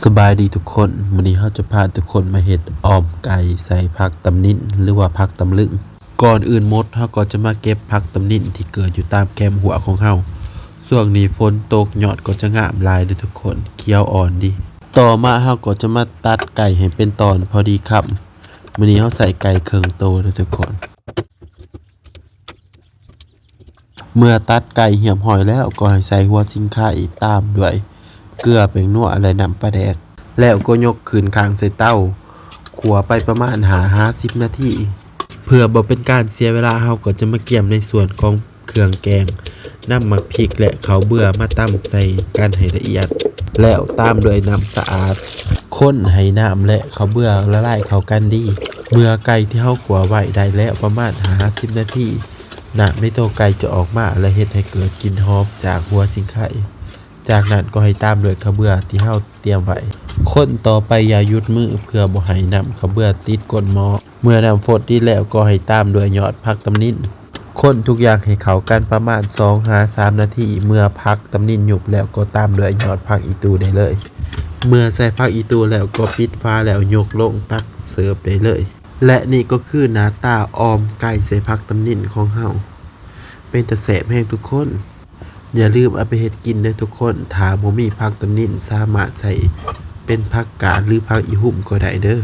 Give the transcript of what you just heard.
สบายดีทุกคนวันนี้เราจะพาทุกคนมาเฮ็ดอ้อมไก่ใส่ผักตำนินหรือว่าผักตำลึงก่อนอื่นหมดเราก็จะมาเก็บผักตำนินที่เกิดอยู่ตามแคมหัวของเราช่วงนี้ฝนตกยอดก็จะงามหลายเด้อทุกคนเขียวอ่อนดีต่อมาเราก็จะมาตัดไก่ให้เป็นตอนพอดีคำวันนี้เราใส่ไก่ครึ่งโตเด้อทุกคนเมื่อตัดไก่เหี่ยมหอยแล้วก็ให้ใส่หัวซิงไข่ตามด้วยเกลือเป็นนัวและน้ำปลาแดกแล้วก็ยกขึ้นข้างใส่เต้าขัวไปประมาณ50 นาทีเพื่อบ่เป็นการเสียเวลาเราก็จะมาเกี่ยมในส่วนของเครื่องแกงนำหมักพริกและข้าวเบื่อมาตำใส่กันให้ละเอียดแล้วตามด้วยน้ำสะอาดคนให้น้ำและข้าวเบื่อละลายเข้ากันดีเมื่อไก่ที่เราขัวไว้ได้แล้วประมาณ50 นาทีน้ำในตัวไก่จะออกมาและเฮ็ดให้เกิดกลิ่นหอมจากหัวซิงไข่จากนั้นก็ให้ตามด้วยข้าวเบื่อที่เราเตรียมไว้คนต่อไปอย่าหยุดมือเพื่อบ่ให้น้ำข้าวเบื่อติดก้นหม้อเมื่อน้ำฝดดีแล้วก็ให้ตามด้วยยอดผักตำนินคนทุกอย่างให้เข้ากันประมาณ2-3 นาทีเมื่อผักตำนินหยุบแล้วก็ตามด้วยยอดผักอีตูได้เลยเมื่อใส่ผักอีตูแล้วก็ปิดฝาแล้วยกลงตักเสิร์ฟได้เลยและนี่ก็คือหน้าตาออมไก่ใส่ผักตำนินของเฮาเป็นตาแซ่บแฮงทุกคนอย่าลืมเอาไปเฮ็ดกินเด้อทุกคนถ้าบ่มีผักตำนินสามารถใส่เป็นผักกาดหรือผักอีหุ่มก็ได้เด้อ